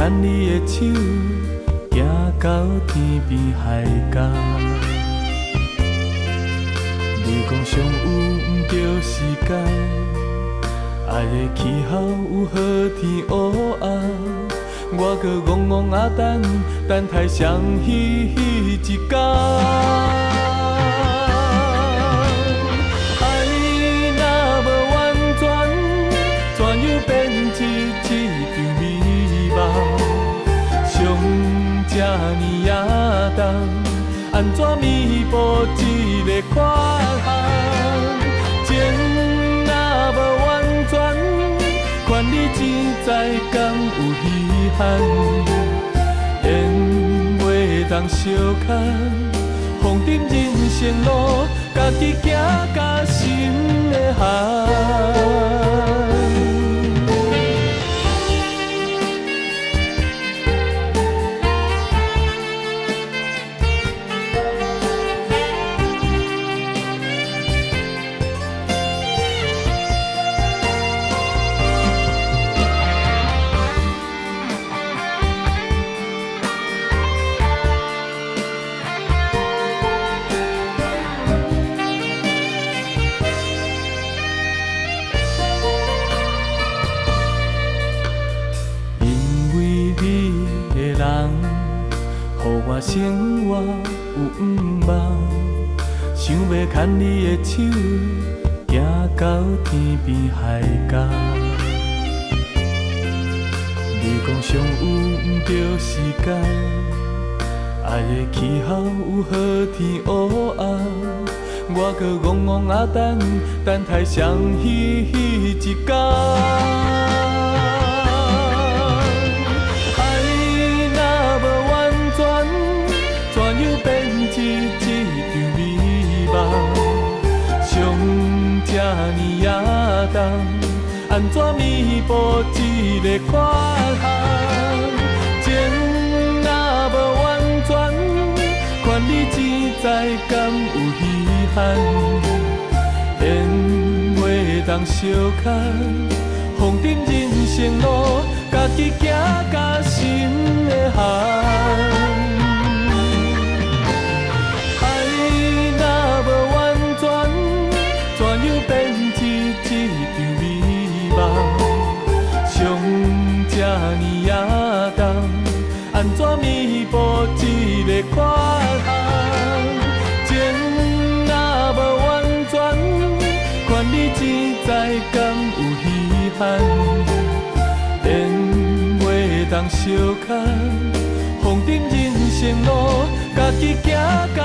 牵你的手，行到天边海角。你讲上有毋着时间，爱的气候有好天乌暗，我搁戆戆啊等待相彼一天。爱若无完全，怎样变一场美梦？上这呢夜重，安怎弥补一个缺陷？情若无完全，款你钱财敢有稀罕？缘袂当相牵，风尘人生路，家己行甲心会寒。我生活有毋茫，想要牵你的手，行到天边海角。你讲上有毋着时间，爱的气候有好天乌暗，我搁戆戆啊等待相彼一天。这呢夜重，安怎弥补一个缺陷？情若无完全，款你钱财敢有稀罕？缘袂当相牵，风尘人生路，家己行甲心会寒。这呢夜重，安怎弥补一个缺陷？情若无完全，款你钱财敢有稀罕？缘袂当相牵，风尘人生路，家己行甲